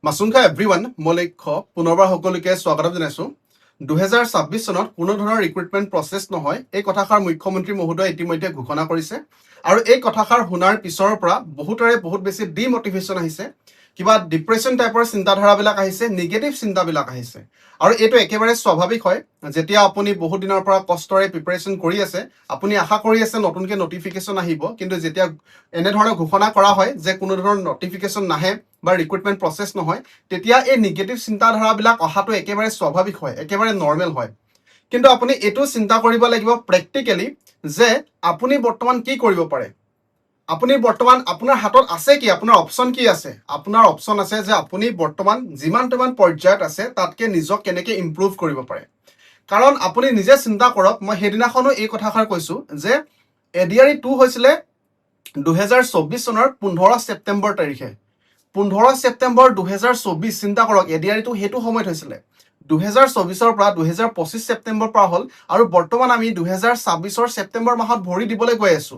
মাছুংখা everyone মই লক্ষ্য পুনৰবাৰ সকলোকে স্বাগতম জনাইছো 2026 চনত কোনো ধৰণৰ ৰিক্ৰুটমেণ্ট প্ৰচেছ নহয় এই কথাষাৰ মুখ্যমন্ত্ৰী মহোদয়ে ইতিমধ্যে ঘোষণা কৰিছে আৰু এই কথাষাৰ শুনাৰ পিছৰ পৰা বহুতৰে বহুত বেছি ডিমোটিভেশ্যন আহিছে কিবা ডিপ্ৰেশ্যন টাইপৰ চিন্তাধাৰাবিলাক আহিছে নিগেটিভ চিন্তাবিলাক আহিছে আৰু এইটো একেবাৰে স্বাভাৱিক হয় যেতিয়া আপুনি বহুত দিনৰ পৰা কষ্টৰে প্ৰিপাৰেচন কৰি আছে আপুনি আশা কৰি আছে নতুনকৈ নটিফিকেশ্যন আহিব কিন্তু যেতিয়া এনেধৰণৰ ঘোষণা কৰা হয় যে কোনো ধৰণৰ নটিফিকেশ্যন নাহে বা ৰিক্ৰুটমেণ্ট প্ৰচেছ নহয় তেতিয়া এই নিগেটিভ চিন্তাধাৰাবিলাক অহাটো একেবাৰে স্বাভাৱিক হয় একেবাৰে নৰ্মেল হয় কিন্তু আপুনি এইটো চিন্তা কৰিব লাগিব প্ৰেক্টিকেলি যে আপুনি বৰ্তমান কি কৰিব পাৰে আপুনি বৰ্তমান আপোনাৰ হাতত আছে কি আপোনাৰ অপচন কি আছে আপোনাৰ অপচন আছে যে আপুনি বৰ্তমান যিমানটোমান পৰ্যায়ত আছে তাতকে নিজক কেনেকৈ ইম্প্ৰুভ কৰিব পাৰে কাৰণ আপুনি নিজে চিন্তা কৰক মই সেইদিনাখনো এই কথাষাৰ কৈছো যে এডিআৰই 2 হৈছিলে 2024 চনৰ 15 ছেপ্টেম্বৰ তাৰিখে 15 ছেপ্টেম্বৰ 2024 চিন্তা কৰক এডিআৰইটো সেইটো সময়ত হৈছিলে 2024ৰ পৰা 2025 ছেপ্টেম্বৰ পৰা হ'ল আৰু বৰ্তমান আমি 2026ৰ ছেপ্টেম্বৰ মাহত ভৰি দিবলৈ গৈ আছো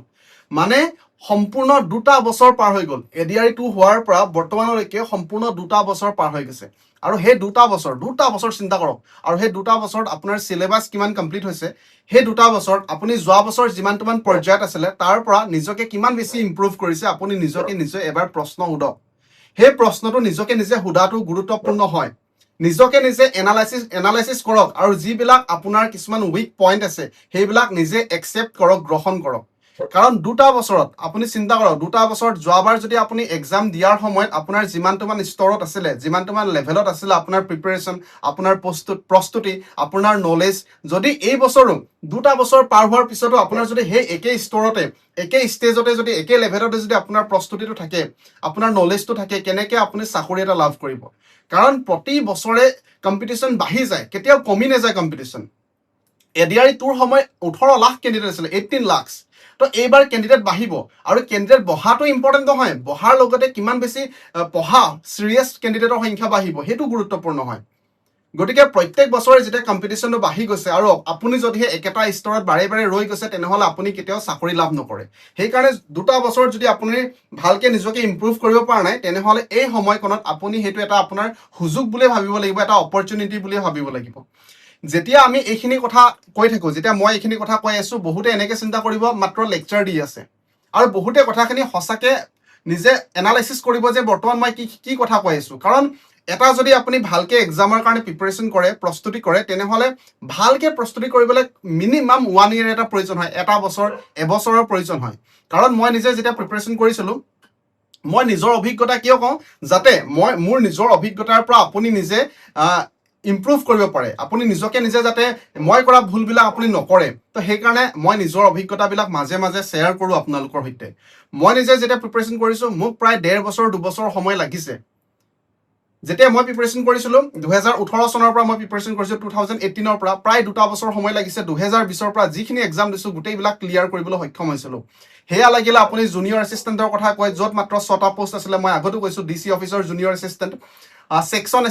মানে সম্পূৰ্ণ 2টা বছৰ পাৰ হৈ গ'ল এডিআৰই 2 হোৱাৰ পৰা বৰ্তমানলৈকে সম্পূৰ্ণ 2টা বছৰ পাৰ হৈ গৈছে আৰু সেই 2টা বছৰ চিন্তা কৰক আৰু সেই 2টা বছৰত আপোনাৰ সিলেবাস কিমান কমপ্লিট হৈছে সেই 2টা বছৰত আপুনি যোৱা বছৰ যিমানটোমান পৰ্যায়ত আছিলে তাৰ পৰা নিজকে কিমান বেছি ইম্প্ৰুভ কৰিছে আপুনি নিজকে নিজে এবাৰ প্ৰশ্ন সোধক সেই প্ৰশ্নটো নিজকে নিজে সোধাটো গুৰুত্বপূৰ্ণ হয় নিজকে নিজে এনালাইসিস কৰক আৰু যিবিলাক আপোনাৰ কিছুমান উইক পইণ্ট আছে সেইবিলাক নিজে একচেপ্ট কৰক গ্ৰহণ কৰক কাৰণ 2টা বছৰত আপুনি চিন্তা কৰক 2টা বছৰত যোৱাবাৰ যদি আপুনি এক্সাম দিয়াৰ সময়ত আপোনাৰ যিমানটোমান স্তৰত আছিলে যিমানটোমান লেভেলত আছিলে আপোনাৰ প্ৰিপাৰেচন আপোনাৰ প্ৰস্তুতি আপোনাৰ নলেজ যদি এই বছৰো 2টা বছৰ পাৰ হোৱাৰ পিছতো আপোনাৰ যদি সেই একে স্তৰতে একে ষ্টেজতে যদি একে লেভেলতে যদি আপোনাৰ প্ৰস্তুতিটো থাকে আপোনাৰ নলেজটো থাকে কেনেকৈ আপুনি চাকৰি এটা লাভ কৰিব কাৰণ প্ৰতি বছৰে কম্পিটিশ্যন বাঢ়ি যায় কেতিয়াও কমি নাযায় কম্পিটিশ্যন এডিআৰই 2ৰ সময় 18 লাখ কেণ্ডিডেট আছিলে 18 লাখ তো এইবাৰ কেণ্ডিডেট বাঢ়িব আৰু কেণ্ডিডেট বঢ়াটো ইম্পৰ্টেণ্ট নহয় বঢ়াৰ লগতে কিমান বেছি পঢ়া চিৰিয়াছ কেণ্ডিডেটৰ সংখ্যা বাঢ়িব সেইটো গুৰুত্বপূৰ্ণ হয় গতিকে প্ৰত্যেক বছৰে যেতিয়া কম্পিটিশ্যনটো বাঢ়ি গৈছে আৰু আপুনি যদিহে একেটা স্তৰত বাৰে বাৰে ৰৈ গৈছে তেনেহ'লে আপুনি কেতিয়াও চাকৰি লাভ নকৰে সেইকাৰণে 2টা বছৰত যদি আপুনি ভালকৈ নিজকে ইম্প্ৰুভ কৰিব পৰা নাই তেনেহ'লে এই সময়কণত আপুনি সেইটো এটা আপোনাৰ সুযোগ বুলিয়ে ভাবিব লাগিব এটা অপৰচুনিটি বুলিয়ে ভাবিব লাগিব যেতিয়া আমি এইখিনি কথা কৈ থাকো যেতিয়া মই এইখিনি কথা কৈ আছো বহুতে এনেকৈ চিন্তা কৰিব মাত্ৰ লেকচাৰ দি আছে আৰু বহুতে কথাখিনি সঁচাকৈ নিজে এনালাইচিছ কৰিব যে বৰ্তমান মই কি কথা কৈ আছো কাৰণ এটা যদি আপুনি ভালকৈ এক্সামৰ কাৰণে প্ৰিপাৰেচন কৰে প্ৰস্তুতি কৰে তেনেহ'লে ভালকৈ প্ৰস্তুতি কৰিবলৈ মিনিমাম 1 year এটা প্ৰয়োজন হয় এটা বছৰ এবছৰৰ প্ৰয়োজন হয় কাৰণ মই নিজে যেতিয়া প্ৰিপাৰেচন কৰিছিলোঁ মই নিজৰ অভিজ্ঞতা কিয় কওঁ যাতে মই মোৰ নিজৰ অভিজ্ঞতাৰ পৰা আপুনি নিজে ইম্প্ৰুভ কৰিব পাৰে আপুনি নিজকে নিজে যাতে মই কৰা ভুলবিলাক আপুনি নকৰে তো সেইকাৰণে মই নিজৰ অভিজ্ঞতাবিলাক মাজে মাজে শ্বেয়াৰ কৰোঁ আপোনালোকৰ সৈতে মই নিজে যেতিয়া প্ৰিপাৰেচন কৰিছোঁ মোক প্ৰায় 1.5 বছৰ 2 বছৰ সময় লাগিছে যেতিয়া মই প্ৰিপাৰেচন কৰিছিলোঁ 2018 চনৰ পৰা মই প্ৰিপাৰেচন কৰিছোঁ 2018ৰ পৰা প্ৰায় 2টা বছৰ সময় লাগিছে 2020ৰ পৰা যিখিনি এক্সাম দিছোঁ গোটেইবিলাক ক্লিয়াৰ কৰিবলৈ সক্ষম হৈছিলোঁ সেয়া লাগিলে আপুনি জুনিয়ৰ এছিষ্টেণ্টৰ কথা কয় য'ত মাত্ৰ 6টা পোষ্ট আছিলে মই আগতো কৈছোঁ ডিচি অফিচৰ জুনিয়ৰ এছিষ্টেণ্ট সেকশ্যন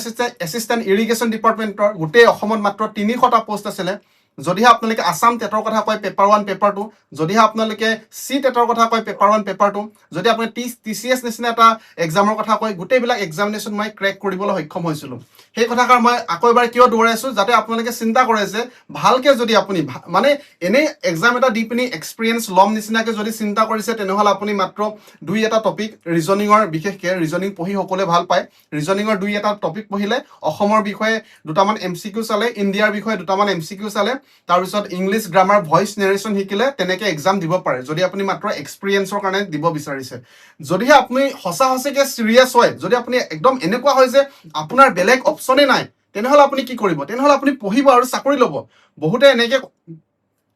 এছিষ্টেণ্ট ইৰিগেশ্যন ডিপাৰ্টমেণ্টৰ গোটেই অসমত মাত্ৰ 300টা পোষ্ট আছিলে যদিহে আপোনালোকে আসাম টেটৰ কথা কয় পেপাৰ 1 পেপাৰ 2 যদিহে আপোনালোকে চি টেটৰ কথা কয় পেপাৰ 1 পেপাৰ 2 যদি আপুনি টিচিএছ নিচিনা এটা এক্সামৰ কথা কয় গোটেইবিলাক এক্সামিনেশ্যন মই ক্ৰেক কৰিবলৈ সক্ষম হৈছিলোঁ সেই কথাষাৰ মই আকৌ এবাৰ কিয় দৌৰাইছোঁ যাতে আপোনালোকে চিন্তা কৰে যে ভালকৈ যদি আপুনি মানে এনেই এক্সাম এটা দি পিনি এক্সপিৰিয়েঞ্চ ল'ম নিচিনাকৈ যদি চিন্তা কৰিছে তেনেহ'লে আপুনি মাত্ৰ 2-এটা টপিক ৰিজনিঙৰ বিশেষকৈ ৰিজনিং পঢ়ি সকলোৱে ভাল পায় ৰিজনিঙৰ 2-এটা টপিক পঢ়িলে অসমৰ বিষয়ে 2টামান এমচিকিউ চালে ইণ্ডিয়াৰ বিষয়ে 2টামান এমচিকিউ চালে তাৰপিছত ইংলিছ গ্ৰামাৰ ভইচ নেৰেশ্যন শিকিলে তেনেকৈ এক্সাম দিব পাৰে যদি আপুনি মাত্ৰ এক্সপিৰিয়েঞ্চৰ কাৰণে দিব বিচাৰিছে যদিহে আপুনি সঁচাকৈ চিৰিয়াছ হয় যদি আপুনি একদম এনেকুৱা হয় যে আপোনাৰ বেলেগ অপশ্যনেই নাই তেনেহ'লে আপুনি কি কৰিব তেনেহ'লে আপুনি পঢ়িব আৰু চাকৰি ল'ব বহুতে এনেকৈ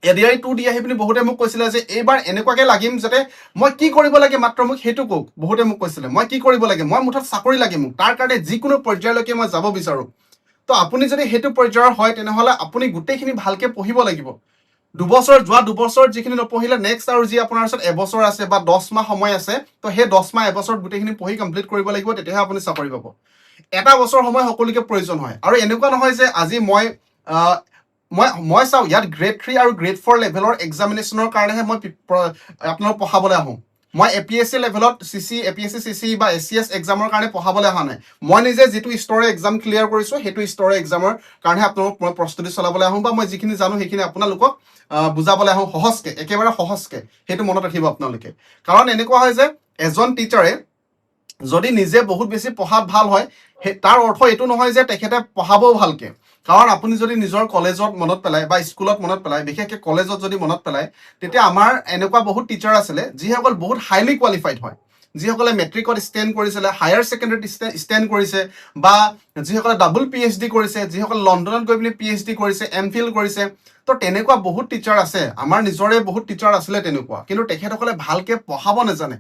এডিআৰই 2 দি আহি পিনি বহুতে মোক কৈছিলে যে এইবাৰ এনেকুৱাকৈ লাগিম যাতে মই কি কৰিব লাগে মাত্ৰ মোক সেইটো কওক বহুতে মোক কৈছিলে মই কি কৰিব লাগে মই মুঠত চাকৰি লাগে মোক তাৰ কাৰণে যিকোনো পৰ্যায়লৈকে মই যাব বিচাৰোঁ তো আপুনি যদি সেইটো পৰ্যায়ৰ হয় তেনেহ'লে আপুনি গোটেইখিনি ভালকৈ পঢ়িব লাগিব 2 বছৰ যিখিনি নপঢ়িলে নেক্সট আৰু যি আপোনাৰ ওচৰত এবছৰ আছে বা 10 মাহ সময় আছে তো সেই 10 মাহ এবছৰত গোটেইখিনি পঢ়ি কমপ্লিট কৰিব লাগিব তেতিয়াহে আপুনি চাকৰি পাব এটা বছৰ সময় সকলোকে প্ৰয়োজন হয় আৰু এনেকুৱা নহয় যে আজি মই চাওঁ ইয়াত গ্ৰেড 3 আৰু গ্ৰেড 4 লেভেলৰ এক্সামিনেশ্যনৰ কাৰণেহে মই আপোনালোক পঢ়াবলৈ আহোঁ মই APSC লেভেলত APSC CC বা SCS এক্সামৰ কাৰণে পঢ়াবলৈ অহা নাই মই নিজে যেটো স্তৰৰ এক্সাম ক্লিয়াৰ কৰিছো হেতু স্তৰৰ এক্সামৰ কাৰণে আপোনালোক মই প্ৰস্তুতি চলাবলৈ আহো বা মই যিখিনি জানো সেইখিনি আপোনালোকক বুজাবলৈ আহো সহজকে একেবাৰে সহজকে হেতু মনত ৰাখিব আপোনালোকে কাৰণ এনেকুৱা হয় যে এজন টিচাৰে যদি নিজে বহুত বেছি পঢ়াত ভাল হয় তাৰ অৰ্থ এটো নহয় যে তেখেতে পঢ়াবও ভালকে কাৰণ আপুনি যদি নিজৰ কলেজত মনত পেলায় বা স্কুলত মনত পেলায় বিশেষকৈ কলেজত যদি মনত পেলায় তেতিয়া আমাৰ এনেকুৱা বহুত টিচাৰ আছিলে যিসকল বহুত হাইলি কোৱালিফাইড হয় যিসকলে মেট্ৰিকত ষ্টেণ্ড কৰিছিলে হায়াৰ ছেকেণ্ডেৰীত ষ্টেণ্ড কৰিছে বা যিসকলে ডাবল PhD কৰিছে যিসকল লণ্ডনত গৈ পিনি PhD কৰিছে MPhil কৰিছে তো তেনেকুৱা বহুত টিচাৰ আছে আমাৰ নিজৰে বহুত টিচাৰ আছিলে তেনেকুৱা কিন্তু তেখেতসকলে ভালকে পঢ়াব নাজানে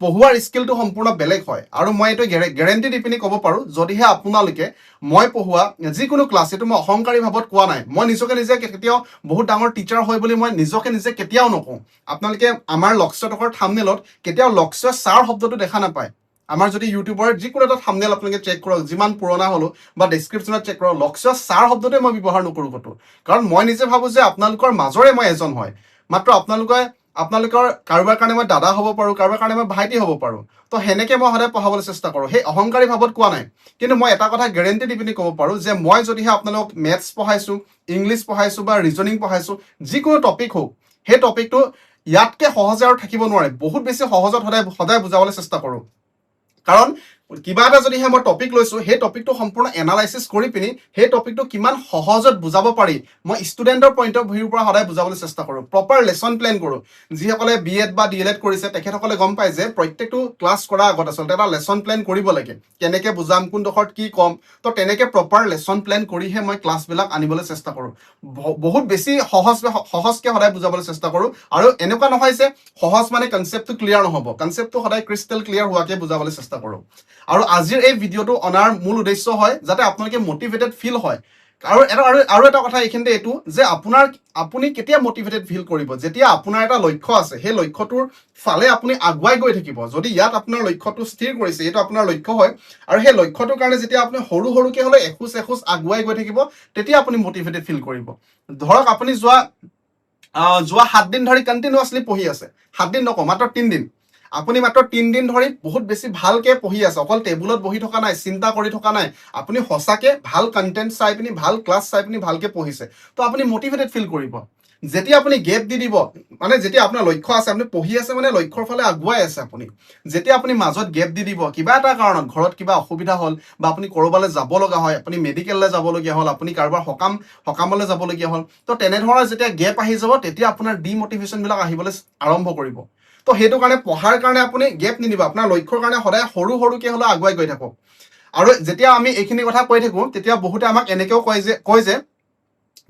পঢ়ুৱাৰ স্কিলটো সম্পূৰ্ণ বেলেগ হয় আৰু মই এইটো গ্যাৰান্টি দি পিনি ক'ব পাৰো যদিহে আপোনালোকে মই পঢ়ুৱা যিকোনো ক্লাছ এটো মই অহংকাৰী ভাৱত কোৱা নাই মই নিজকে নিজে কেতিয়াও বহুত ডাঙৰ টিচাৰ হয় বুলি মই নিজকে নিজে কেতিয়াও নকওঁ আপোনালোকে আমাৰ লক্ষ্য টকৰ থাম্বনেলত কেতিয়াও লক্ষ্য ছাৰ শব্দটো দেখা নাপায় আমাৰ যদি ইউটিউবৰ যিকোনো এটা থাম্বনেল আপোনালোকে চেক কৰক যিমান পুৰণা হলো বা ডেসক্ৰিপচনত চেক কৰক লক্ষ্য ছাৰ শব্দটোৱে মই ব্যৱহাৰ নকৰো কতো কাৰণ মই নিজে ভাবো যে আপোনালোকৰ মাজৰে মই এজন হয় মাত্ৰ আপোনালোকৰ কাৰোবাৰ কাৰণে মই দাদা হ'ব পাৰো কাৰোবাৰ কাৰণে মই ভাইটি হ'ব পাৰো তো হেনেকে মই সদায় পঢ়াবলৈ চেষ্টা কৰো সেই অহংকাৰী ভাৱত কোৱা নাই কিন্তু মই এটা কথা গ্যাৰান্টি দি পিনি ক'ব পাৰো যে মই যদিহে আপোনালোকক মেথছ পঢ়াইছো ইংলিছ পঢ়াইছো বা ৰিজনিং পঢ়াইছো যিকোনো টপিক হোক সেই টপিকটো ইয়াতকে সহজে আৰু থাকিব নোৱাৰে বহুত বেছি সহজত সদায় বুজাবলৈ চেষ্টা কৰো কাৰণ কিবা এটা যদিহে মই টপিক লৈছো সেই টপিকটো সম্পূৰ্ণ এনালাইসিস কৰি পিনি সেই টপিকটো কিমান সহজত বুজাব পাৰি মই ষ্টুডেন্টৰ পইণ্ট অফ ভিউৰ পৰা সদায় বুজাবলৈ চেষ্টা কৰো প্ৰপাৰ লেসন প্ল্যান কৰো যিসকলে বিএড বা ডিএলএড কৰিছে তেখেতসকলে গম পায় যে প্ৰত্যেকটো ক্লাছ কৰাৰ আগত আচলতে এটা লেসন প্ল্যান কৰিব লাগে কেনেকে বুজাম কোন ডখৰত কি কম তো তেনেকে প্ৰপাৰ লেসন প্ল্যান কৰিহে মই ক্লাছবিলাক আনিবলৈ চেষ্টা কৰো বহুত বেছি সহজকে সদায় বুজাবলৈ চেষ্টা কৰো আৰু এনেকুৱা নহয় যে সহজ মানে কনসেপ্টটো ক্লিয়াৰ নহব কনসেপ্টটো সদায় ক্ৰিস্টেল ক্লিয়াৰ হোৱাকে বুজাবলৈ চেষ্টা কৰো আৰু আজিৰ এই ভিডিওটো অনাৰ মূল উদ্দেশ্য হয় যাতে আপোনালোকে মোটিভেটেড ফিল হয় আৰু এটা কথা এইখিনিতে এইটো যে আপুনি কেতিয়া মোটিভেটেড ফিল কৰিব যেতিয়া আপোনাৰ এটা লক্ষ্য আছে সেই লক্ষ্যটোৰ ফালে আপুনি আগুৱাই গৈ থাকিব যদি ইয়াত আপোনাৰ লক্ষ্যটো স্থিৰ কৰিছে এইটো আপোনাৰ লক্ষ্য হয় আৰু সেই লক্ষ্যটোৰ কাৰণে যেতিয়া আপুনি সৰুকে হলে এখোজ আগুৱাই গৈ থাকিব তেতিয়া আপুনি মোটিভেটেড ফিল কৰিব ধৰক আপুনি যোৱা 7 দিন ধৰি কন্টিনিউয়াছলি পঢ়ি আছে 7 দিন নকওঁ মাত্ৰ 3 দিন আপুনি মাত্ৰ 3 দিন ধৰি বহুত বেছি ভালকে পঢ়ি আছে অকল টেবুলত বহি থকা নাই চিন্তা কৰি থকা নাই আপুনি সঁচাকে ভাল কন্টেন্ট চাই পিনি ভাল ক্লাছ চাই পিনি ভালকে পঢ়িছে তো আপুনি মোটিভেটেড ফিল কৰিব যেতিয়া আপুনি গেপ দি দিব মানে যেতিয়া আপোনাৰ লক্ষ্য আছে আপুনি পঢ়ি আছে মানে লক্ষ্যৰ ফালে আগুৱাই আছে আপুনি যেতিয়া আপুনি মাজত গেপ দি দিব কিবা এটা কাৰণত ঘৰত কিবা অসুবিধা হ'ল বা আপুনি কৰবালৈ যাব লগা হয় আপুনি মেডিকেললৈ যাব লগা হ'ল আপুনি কাৰোবাৰ সকামলৈ যাব লগা হ'ল তো তেনেধৰণৰ যেতিয়া গেপ আহি যাব তেতিয়া আপোনাৰ ডিমোটিভেশন বিলাক আহিবলৈ আৰম্ভ কৰিব তো সেইটো কাৰণে পঢ়াৰ কাৰণে আপুনি গেপ নিদিব আপোনাৰ লক্ষ্যৰ কাৰণে সদায় সৰুকে হলে আগুৱাই গৈ থাকক আৰু যেতিয়া আমি এইখিনি কথা কৈ থাকো তেতিয়া বহুতে আমাক এনেকেও কয় যে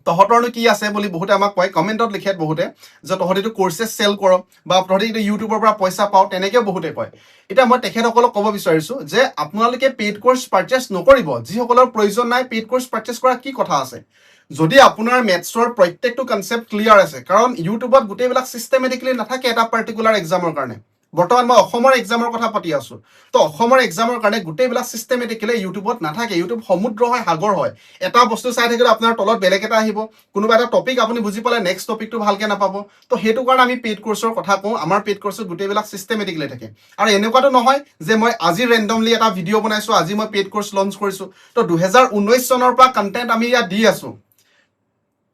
তহঁতৰনো কি আছে বুলি বহুতে আমাক কয় কমেন্টত লিখে বহুতে যে তহঁতিটো কোৰ্সেছ সেল কৰ বা তহঁতি ইউটিউবৰ পৰা পইচা পাও তেনেকেও বহুতে কয় এতিয়া মই তেখেতসকলক ক'ব বিচাৰিছো যে আপোনালোকে পেইড কোৰ্স পাৰচেজ নকৰিব যিসকলৰ প্ৰয়োজন নাই পেইড কোৰ্স পাৰচেজ কৰা কি কথা আছে যদি আপোনাৰ মেথছৰ প্ৰত্যেকটো কনসেপ্ট ক্লিয়াৰ আছে কাৰণ ইউটিউবত গোটেইবিলাক সিস্টেমেটিকলি নাথাকে এটা পাৰ্টিকুলাৰ এক্সামৰ কাৰণে বৰ্তমান মই অসমৰ এক্সামৰ কথা পাতি আছো তো অসমৰ এক্সামৰ কাৰণে গোটেইবিলাক সিস্টেমেটিকলি ইউটিউবত নাথাকে ইউটিউব সমুদ্ৰ হয় সাগৰ হয় এটা বস্তু চাই থাকিলে আপোনাৰ তলত বেলেগ এটা আহিব কোনোবা এটা টপিক আপুনি বুজি পালে নেক্সট টপিকটো ভালকে নাপাব তো সেইটো কাৰণে আমি পেইড কোৰ্সৰ কথা কওঁ আমাৰ পেইড কোৰ্সত গোটেইবিলাক সিস্টেমেটিকলি থাকে আৰু এনেকুৱাটো নহয় যে মই আজি ৰেন্ডমলি এটা ভিডিও বনাইছো আজি মই পেইড কোৰ্স লঞ্চ কৰিছো তো 2019 চনৰ পৰা কন্টেন্ট আমি ইয়াত দি আছো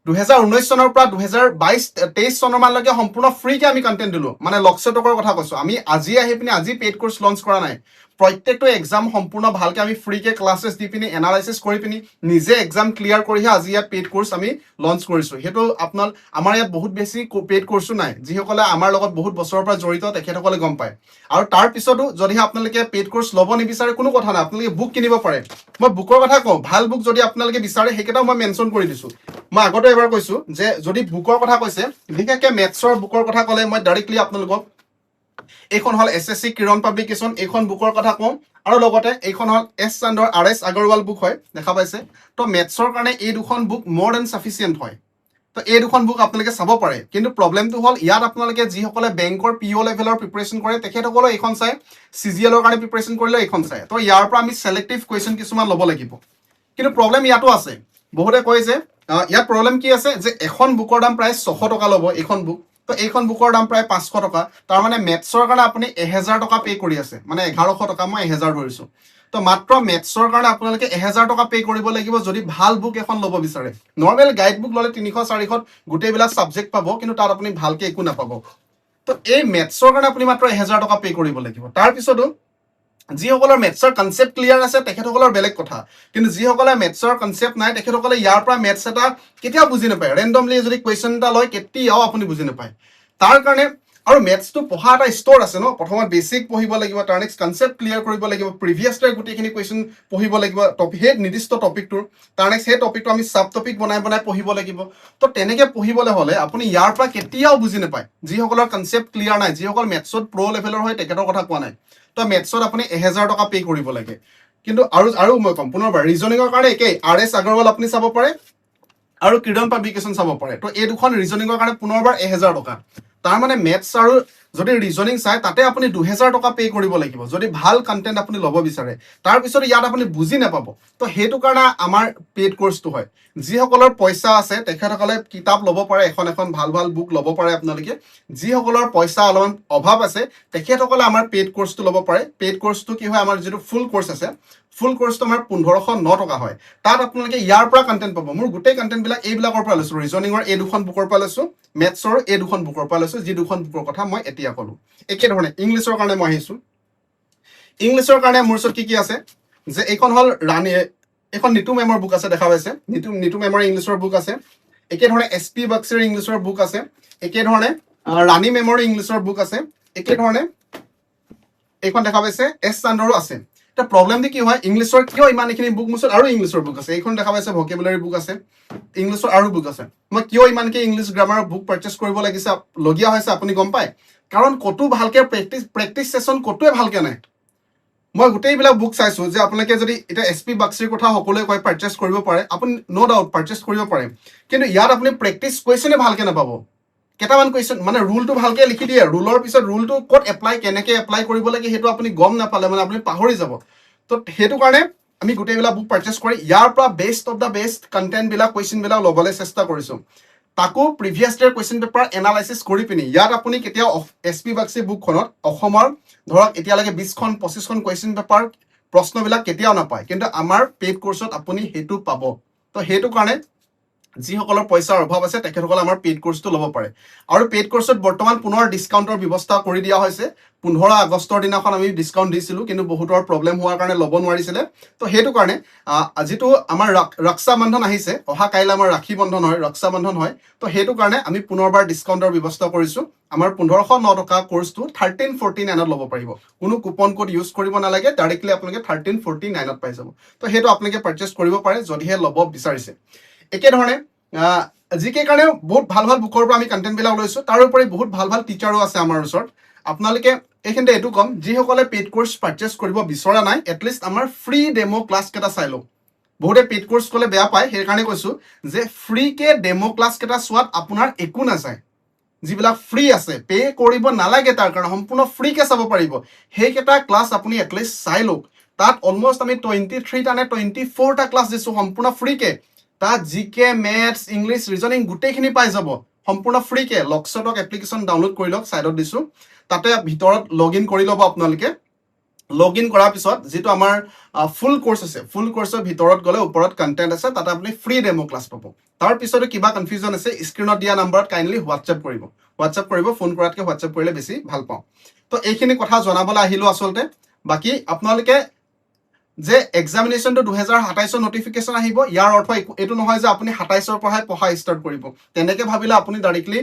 2019 চনৰ পৰা 2022-23 চনৰ মানলৈকে সম্পূৰ্ণ ফ্ৰীকে আমি কন্টেন্ট দিলো মানে লক্ষ্য টকৰ কথা কৈছো আমি আজি আহি পিনি আজি পেইড কোৰ্স লঞ্চ কৰা নাই প্ৰত্যেকটো এক্সাম সম্পূৰ্ণ ভালকে আমি ফ্ৰীকে ক্লাसेस দি পিনি এনালাইসিস কৰি পিনি নিজে এক্সাম ক্লিয়াৰ কৰিহে আজি ইয়াত পেইড কোৰ্স আমি লঞ্চ কৰিছো হেতু আমাৰ ইয়াত বহুত বেছি পেইড কোৰ্সো নাই যিসকলে আমাৰ লগত বহুত বছৰৰ পৰা জড়িত তেখেতসকলে গম পায় আৰু তাৰ পিছতো যদিহে আপোনালোকে পেইড কোৰ্স ল'ব নিবিচাৰে কোনো কথা নাই আপোনালোকে বুক কিনিব পাৰে মই বুকৰ কথা কওঁ ভাল বুক যদি আপোনালোকে বিচাৰে সেইকেইটাও মই মেনশন কৰি দিছো মই আগতে এবাৰ কৈছো যে যদি বুকৰ কথা কৈছে বিশেষকৈ মেথছৰ বুকৰ কথা ক'লে মই ডাইৰেক্টলি আপোনালোকক এইখন হল SSC কিৰণ পাব্লিকেশ্যন এইখন বুকৰ কথা কওঁ আৰু লগতে এইখন হল S চান্দৰ RS আগৰৱাল বুক হয় দেখা পাইছে তো মেথছৰ কাৰণে এই দুখন বুক মোৰ দেন সাফিচিয়েন্ট হয় তো এই দুখন বুক আপোনালোকে চাব পাৰে কিন্তু প্ৰবলেমটো হল ইয়াত আপোনালোকে যিসকলে বেংকৰ PO লেভেলৰ প্ৰিপাৰেচন কৰে তেখেতসকলে এইখন চাই CGL ৰ কাৰণে প্ৰিপাৰেচন কৰিলে এইখন চাই তো ইয়াৰ পৰা আমি সিলেক্টিভ কোৱেশ্চন কিছুমান ল'ব লাগিব কিন্তু প্ৰবলেম ইয়াতো আছে বহুতে কয় যে ইয়াত প্ৰবলেম কি আছে যে এখন বুকৰ দাম প্ৰায় 600 টকা ল'ব এখন বুক তো এইখন বুকৰ দাম প্ৰায় 500 টকা। তাৰ মানে মেথছৰ কাৰণে আপুনি 1000 টকা পে' কৰি আছে, মানে 1100 টকা, মই 1000 ধৰিছোঁ। তো মাত্ৰ মেথছৰ কাৰণে আপোনালোকে 1000 টকা পে' কৰিব লাগিব যদি ভাল বুক এখন ল'ব বিচাৰে। নৰ্মেল গাইড বুক ল'লে 300-400 গোটেইবিলাক ছাবজেক্ট পাব, কিন্তু তাত আপুনি ভালকৈ একো নাপাব। তো এই মেথছৰ কাৰণে আপুনি মাত্ৰ 1000 টকা পে' কৰিব লাগিব। তাৰপিছতো যিসকলৰ মেথছৰ কনচেপ্ট ক্লিয়াৰ আছে তেখেতসকলৰ বেলেগ কথা, কিন্তু যিসকলে মেথছৰ কনচেপ্ট নাই তেখেতসকলে ইয়াৰ পৰা মেথছ এটা কেতিয়াও বুজি নাপায়। ৰেণ্ডমলি যদি কুৱেশ্যন এটা লয় কেতিয়াও আপুনি বুজি নাপায়। তাৰ কাৰণে আৰু মেথছটো পঢ়া এটা ষ্ট'ৰ আছে ন, প্ৰথমত বেছিক পঢ়িব লাগিব, তাৰ নেক্সট কনচেপ্ট ক্লিয়াৰ কৰিব লাগিব, প্ৰিভিয়াছ ইয়াৰ গোটেইখিনি কুৱেশ্যন পঢ়িব লাগিব সেই নিৰ্দিষ্ট টপিকটোৰ, তাৰ নেক্সট সেই টপিকটো আমি চাব টপিক বনাই পঢ়িব লাগিব। তো তেনেকৈ পঢ়িবলৈ হ'লে আপুনি ইয়াৰ পৰা কেতিয়াও বুজি নাপায়। যিসকলৰ কনচেপ্ট ক্লিয়াৰ নাই, যিসকল মেথছত প্ৰ' লেভেলৰ হয় তেখেতৰ কথা কোৱা নাই। তো মেথছত আপুনি 1000 টকা পে' কৰিব লাগে। কিন্তু আৰু মই ক'ম পুনৰবাৰ, ৰিজনিঙৰ কাৰণে একেই, RS আগৰৱাল আপুনি চাব পাৰে আৰু কিৰণ পাব্লিকেশ্যন চাব পাৰে। তো এই দুখন ৰিজনিঙৰ কাৰণে পুনৰবাৰ 1000 টকা। তাৰ মানে মেথছ আৰু যদি ৰিজনিং চাই তাতে আপুনি 2000 টকা পে' কৰিব লাগিব যদি ভাল কণ্টেণ্ট আপুনি ল'ব বিচাৰে। তাৰপিছত ইয়াত আপুনি বুজি নাপাব। তো সেইটো কাৰণে আমাৰ পেইড কোৰ্চটো হয়। যিসকলৰ পইচা আছে তেখেতসকলে কিতাপ ল'ব পাৰে, এখন ভাল বুক ল'ব পাৰে আপোনালোকে। যিসকলৰ পইচা অলপমান অভাৱ আছে তেখেতসকলে আমাৰ পেইড কোৰ্চটো ল'ব পাৰে। পেইড কোৰ্চটো কি হয়, আমাৰ যিটো ফুল কোৰ্চ আছে, ফুল কোৰ্চটো আমাৰ 1509 টকা হয়। তাত আপোনালোকে ইয়াৰ পৰা কণ্টেণ্ট পাব। মোৰ গোটেই কণ্টেণ্টবিলাক এইবিলাকৰ পৰা লৈছোঁ। ৰিজনিঙৰ এই দুখন বুকৰ পৰা লৈছোঁ, মেথছৰ এই দুখন বুকৰ পৰা লৈছোঁ, যি দুখন বুকৰ কথা মই এতিয়া ক'লোঁ। একেধৰণে ইংলিছৰ কাৰণে মই আহিছোঁ। ইংলিছৰ কাৰণে মোৰ ওচৰত কি আছে, যে এইখন হ'ল এইখন নিতু মেমৰ বুক আছে, দেখা পাইছে, নিতু মেমৰ ইংলিছৰ বুক আছে। একেধৰণে SP বাক্সিৰ ইংলিছৰ বুক আছে। একেধৰণে ৰাণী মেমৰ ইংলিছৰ বুক আছে। একেধৰণে এইখন দেখা পাইছে S চান্দৰো আছে। এতিয়া প্ৰব্লেমটো কি হয়, ইংলিছৰ কিয় ইমানখিনি বুক মোৰ ওচৰত আৰু ইংলিছৰ বুক আছে। এইখন দেখা পাইছে ভকেবুলাৰী বুক আছে, ইংলিছৰ আৰু বুক আছে। মই কিয় ইমানকৈ ইংলিছ গ্ৰামাৰৰ বুক পাৰ্চেছ কৰিব লগীয়া হৈছে আপুনি গম পায়, কাৰণ ক'তো ভালকৈ প্ৰেক্টিছ ছেশ্যন ক'তোৱে ভালকৈ নাই। মই গোটেইবিলাক বুক চাইছোঁ যে আপোনালোকে যদি এতিয়া SP বাক্সিৰ কথা সকলোৱে কয় পাৰ্চেছ কৰিব পাৰে, আপুনি ন' ডাউট পাৰ্চেছ কৰিব পাৰে, কিন্তু ইয়াত আপুনি প্ৰেক্টিছ কুৱেশ্যনে ভালকৈ নাপাব। কেইটামান কুৱেশ্যন মানে ৰুলটো ভালকৈ লিখি দিয়ে, ৰুলৰ পিছত ৰুলটো ক'ত কেনেকৈ এপ্লাই কৰিব লাগে সেইটো আপুনি গম নাপালে মানে আপুনি পাহৰি যাব। তো সেইটো কাৰণে আমি গোটেইবিলাক বুক পাৰ্চেছ কৰি ইয়াৰ পৰা বেষ্ট অফ দ্য বেষ্ট কণ্টেণ্টবিলাক কুৱেশ্যনবিলাক ল'বলৈ চেষ্টা কৰিছোঁ। তাকো previous year question paper analysis কৰি পিনি ইয়াত আপুনি কেতিয়াও SP বাক্সি বুকখনত অসমৰ ধৰক এতিয়ালৈকে 20-25খন কুৱেশ্যন পেপাৰ প্ৰশ্নবিলাক কেতিয়াও নাপায়, কিন্তু আমাৰ পেইড কোৰ্চত আপুনি সেইটো পাব। তো সেইটো কাৰণে যিসকলৰ পইচাৰ অভাৱ আছে তেখেতসকলে আমাৰ পেইড কোৰ্চটো ল'ব পাৰে। আৰু পেইড কোৰ্চত বৰ্তমান পুনৰ ডিছকাউণ্টৰ ব্যৱস্থা কৰি দিয়া হৈছে। 15 আগষ্টৰ দিনাখন আমি ডিছকাউণ্ট দিছিলোঁ, কিন্তু বহুতৰ প্ৰব্লেম হোৱাৰ কাৰণে ল'ব নোৱাৰিছিলে। তো সেইটো কাৰণে যিটো আমাৰ ৰক্ষা বন্ধন আহিছে, অহা কাইলৈ আমাৰ ৰাখী বন্ধন হয়, ৰক্ষা বন্ধন হয়। তো সেইটো কাৰণে আমি পুনৰবাৰ ডিছকাউণ্টৰ ব্যৱস্থা কৰিছোঁ। আমাৰ 1509 টকা কোৰ্চটো 1349ত ল'ব পাৰিব। কোনো কুপন কোড ইউজ কৰিব নালাগে, ডাইৰেক্টলি আপোনালোকে 1349ত পাই যাব। তো সেইটো আপোনালোকে পাৰ্চেছ কৰিব পাৰে যদিহে ল'ব বিচাৰিছে। একেধৰণে GK কাৰণে বহুত ভাল বুকৰ পৰা আমি কণ্টেণ্টবিলাক লৈছোঁ। তাৰোপৰি বহুত ভাল টিচাৰো আছে আমাৰ ওচৰত। আপোনালোকে এইখিনিতে এইটো ক'ম, যিসকলে পেইড কোৰ্চ পাৰ্চেছ কৰিব বিচৰা নাই, এটলিষ্ট আমাৰ ফ্ৰী ডেমো ক্লাছকেইটা চাই লওক। বহুতে পেইড কোৰ্চ ক'লে বেয়া পায়, সেইকাৰণে কৈছোঁ যে ফ্ৰীকে ডেমো ক্লাছকেইটা চোৱাত আপোনাৰ একো নাযায়। যিবিলাক ফ্ৰী আছে, পে' কৰিব নালাগে, তাৰ কাৰণে সম্পূৰ্ণ ফ্ৰীকে চাব পাৰিব। সেইকেইটা ক্লাছ আপুনি এটলিষ্ট চাই লওক। তাত অলমষ্ট আমি 23টা নে 24টা ক্লাছ দিছোঁ সম্পূৰ্ণ ফ্ৰীকে। তাত GK, মেথছ, ইংলিছ, ৰিজনিং গোটেইখিনি পাই যাব সম্পূৰ্ণ ফ্ৰীকে। লকছটক এপ্লিকেশ্যন ডাউনলোড কৰি লওক, ছাইডত দিছোঁ। তাতে ভিতৰত লগ ইন কৰি ল'ব আপোনালোকে। লগ ইন কৰাৰ পিছত যিটো আমাৰ ফুল কোৰ্চ আছে, ফুল কোৰ্চৰ ভিতৰত গ'লে ওপৰত কণ্টেণ্ট আছে, তাতে আপুনি ফ্ৰী ডেমো ক্লাছ পাব। তাৰপিছতো কিবা কনফিউজন আছে, স্ক্ৰীণত দিয়া নাম্বাৰত কাইণ্ডলি হোৱাটছএপ কৰিব। ফোন কৰাতকৈ হোৱাটছএপ কৰিলে বেছি ভাল পাওঁ। তো এইখিনি কথা জনাবলৈ আহিলোঁ আচলতে। বাকী আপোনালোকে যে এক্সামিনেশ্যনটো 2027 নটিফিকেশ্যন আহিব, ইয়াৰ অৰ্থ এইটো নহয় যে আপুনি 27ৰ পৰাহে পঢ়া ষ্টাৰ্ট কৰিব। তেনেকৈ ভাবিলে আপুনি ডাইৰেক্টলি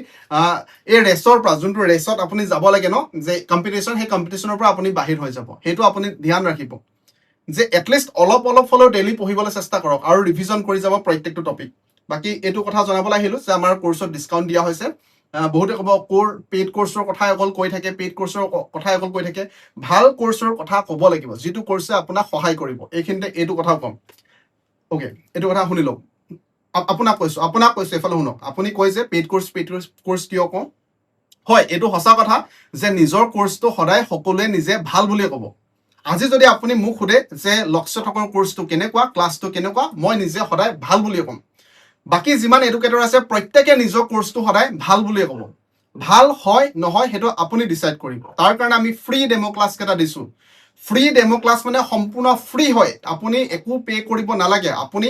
এই ৰেচৰ পৰা, যোনটো ৰেচত আপুনি যাব লাগে ন, যে কম্পিটিশ্যন, সেই কম্পিটিশ্যনৰ পৰা আপুনি বাহিৰ হৈ যাব। সেইটো আপুনি ধ্যান ৰাখিব যে এটলিষ্ট অলপ হ'লেও ডেইলি পঢ়িবলৈ চেষ্টা কৰক আৰু ৰিভিজন কৰি যাব প্ৰত্যেকটো টপিক। বাকী এইটো কথা জনাবলৈ আহিলোঁ যে আমাৰ কোৰ্চত ডিছকাউণ্ট দিয়া হৈছে। বহুতে ক'ব পেইড কোৰ্চৰ কথাই অকল কৈ থাকে, ভাল কোৰ্চৰ কথা ক'ব লাগিব, যিটো কোৰ্চে আপোনাক সহায় কৰিব। এইখিনিতে এইটো কথাও ক'ম। অ'কে, এইটো কথা শুনি লওক। আপোনাক কৈছোঁ এইফালে শুনক। আপুনি কয় যে পেইড কোৰ্চ কিয় কওঁ? হয়, এইটো সঁচা কথা যে নিজৰ কোৰ্চটো সদায় সকলোৱে নিজে ভাল বুলিয়ে ক'ব। আজি যদি আপুনি মোক সোধে যে লকছটকৰ কোৰ্চটো কেনেকুৱা, ক্লাছটো কেনেকুৱা, মই নিজে সদায় ভাল বুলিয়ে ক'ম। বাকী যিমান এডুকেটৰ আছে প্ৰত্যেকে নিজৰ কোৰ্চটো সদায় ভাল বুলিয়ে ক'ব। ভাল হয় নহয় সেইটো আপুনি ডিচাইড কৰিব। তাৰ কাৰণে আমি ফ্ৰী ডেমো ক্লাছ কেইটা দিছোঁ। ফ্ৰী ডেমো ক্লাছ মানে সম্পূৰ্ণ ফ্ৰী হয়, আপুনি একো পে কৰিব নালাগে। আপুনি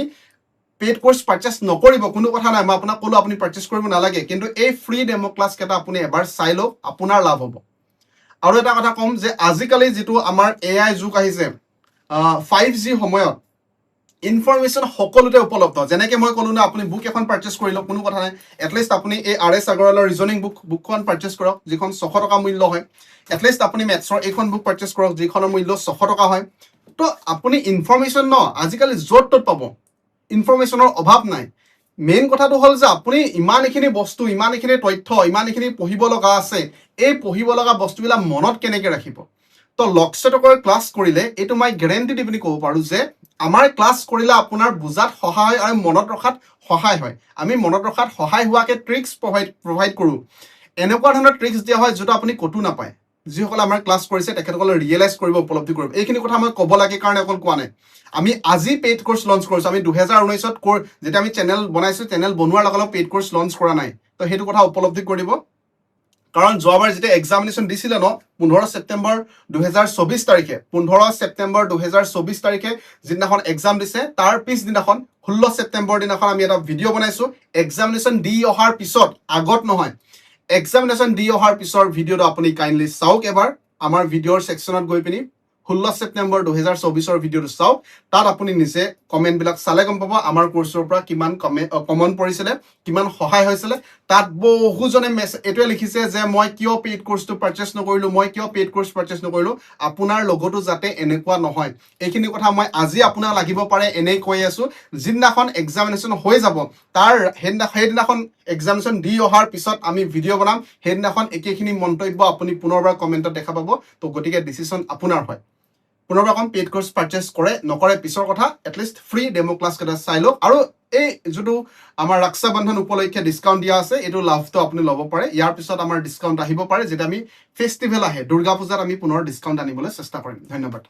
পেইড কোৰ্চ পাৰ্চেছ নকৰিব, কোনো কথা নাই, মই আপোনাক ক'লো আপুনি পাৰ্চেছ কৰিব নালাগে, কিন্তু এই ফ্ৰী ডেমো ক্লাছ কেইটা আপুনি এবাৰ চাই লওক, আপোনাৰ লাভ হ'ব। আৰু এটা কথা ক'ম যে আজিকালি যিটো আমাৰ AI যুগ আহিছে, 5G সময়ত ইনফৰমেশ্যন সকলোতে উপলব্ধ। যেনেকৈ মই ক'লো না, আপুনি বুক এখন পাৰ্চেছ কৰি লওক, কোনো কথা নাই। এটলিষ্ট আপুনি এই RS আগৰৱালৰ ৰিজনিং বুকখন পাৰ্চেছ কৰক, যিখন 600 টকা মূল্য হয়। এটলিষ্ট আপুনি মেথছৰ এইখন বুক পাৰ্চেছ কৰক, যিখনৰ মূল্য 600 টকা হয়। তো আপুনি ইনফৰমেশ্যন আজিকালি য'ত ত'ত পাব, ইনফৰমেশ্যনৰ অভাৱ নাই। মেইন কথাটো হ'ল যে আপুনি ইমানখিনি বস্তু, ইমানখিনি তথ্য, ইমানখিনি পঢ়িব লগা আছে, এই পঢ়িব লগা বস্তুবিলাক মনত কেনেকৈ ৰাখিব? তো লক্ষ্যতকৈ ক্লাছ কৰিলে এইটো মই গেৰেণ্টি দি পিনি ক'ব পাৰোঁ যে আমাৰ ক্লাছ কৰিলে আপোনাৰ বুজাত সহায় হয় আৰু মনত ৰখাত সহায় হয়। আমি মনত ৰখাত সহায় হোৱাকৈ ট্ৰিক্স প্ৰভাইড কৰোঁ। এনেকুৱা ধৰণৰ ট্ৰিক্স দিয়া হয় যিটো আপুনি ক'তো নাপায়। যিসকলে আমাৰ ক্লাছ কৰিছে তেখেতসকলে ৰিয়েলাইজ কৰিব, উপলব্ধি কৰিব। এইখিনি কথা মই ক'ব লাগে কাৰণে অকল কোৱা নাই। আমি আজি পেইড কোৰ্চ লঞ্চ কৰিছোঁ। আমি 2019ত যেতিয়া আমি চেনেল বনাইছোঁ, চেনেল বনোৱাৰ লগে লগে পেইড কোৰ্চ লঞ্চ কৰা নাই। তো সেইটো কথা উপলব্ধি কৰিব। কাৰণ যোৱাবাৰ যেতিয়া এক্সামিনেশ্যন দিছিলে 15 ছেপ্টেম্বৰ 2024 তাৰিখে, 15 ছেপ্টেম্বৰ 2024 তাৰিখে যিদিনাখন এক্সাম দিছে, তাৰ পিছদিনাখন 16 ছেপ্টেম্বৰ দিনাখন আমি এটা ভিডিঅ' বনাইছোঁ। এক্সামিনেশ্যন দি অহাৰ পিছত, আগত নহয়, এক্সামিনেশ্যন দি অহাৰ পিছৰ ভিডিঅ'টো আপুনি কাইণ্ডলি চাওক এবাৰ। আমাৰ ভিডিঅ'ৰ ছেকশ্যনত গৈ পিনি 16 ছেপ্টেম্বৰ 2024ৰ ভিডিঅ'টো চাওক। তাত আপুনি নিজে কমেণ্টবিলাক চালে গম পাব আমাৰ কোৰ্চৰ পৰা কিমান কমন পৰিছিলে, কিমান সহায় হৈছিলে। তাত বহুজনে এইটোৱে লিখিছে যে মই কিয় পেইড কোৰ্চটো পাৰ্চেছ নকৰিলোঁ, মই কিয় পেইড কোৰ্চ পাৰ্চেছ নকৰিলোঁ। আপোনাৰ লগতো যাতে এনেকুৱা নহয়, এইখিনি কথা মই আজি আপোনাক লাগিব পাৰে এনেই কৈ আছোঁ। যিদিনাখন এক্সামিনেশ্যন হৈ যাব, তাৰ সেইদিনাখন এক্সামিনেশ্যন দি অহাৰ পিছত আমি ভিডিঅ' বনাম, সেইদিনাখন একেখিনি মন্তব্য আপুনি পুনৰবাৰ কমেণ্টত দেখা পাব। তো গতিকে ডিচিশ্যন আপোনাৰ হয়। পুনৰবাৰ কম, পেইড কোৰ্চ পাৰ্চেছ কৰে নকৰে পিছৰ কথা, এটলিষ্ট ফ্ৰী ডেমো ক্লাছ কেইটা চাই লওক। আৰু এই যিটো আমাৰ ৰক্ষা বন্ধন উপলক্ষে ডিছকাউণ্ট দিয়া আছে, এইটো লাভটো আপুনি ল'ব পাৰে। ইয়াৰ পিছত আমাৰ ডিছকাউণ্ট আহিব পাৰে, যেতিয়া আমি ফেষ্টিভেল আহে, দুৰ্গা পূজাত আমি পুনৰ ডিছকাউণ্ট আনিবলৈ চেষ্টা কৰিম। ধন্যবাদ।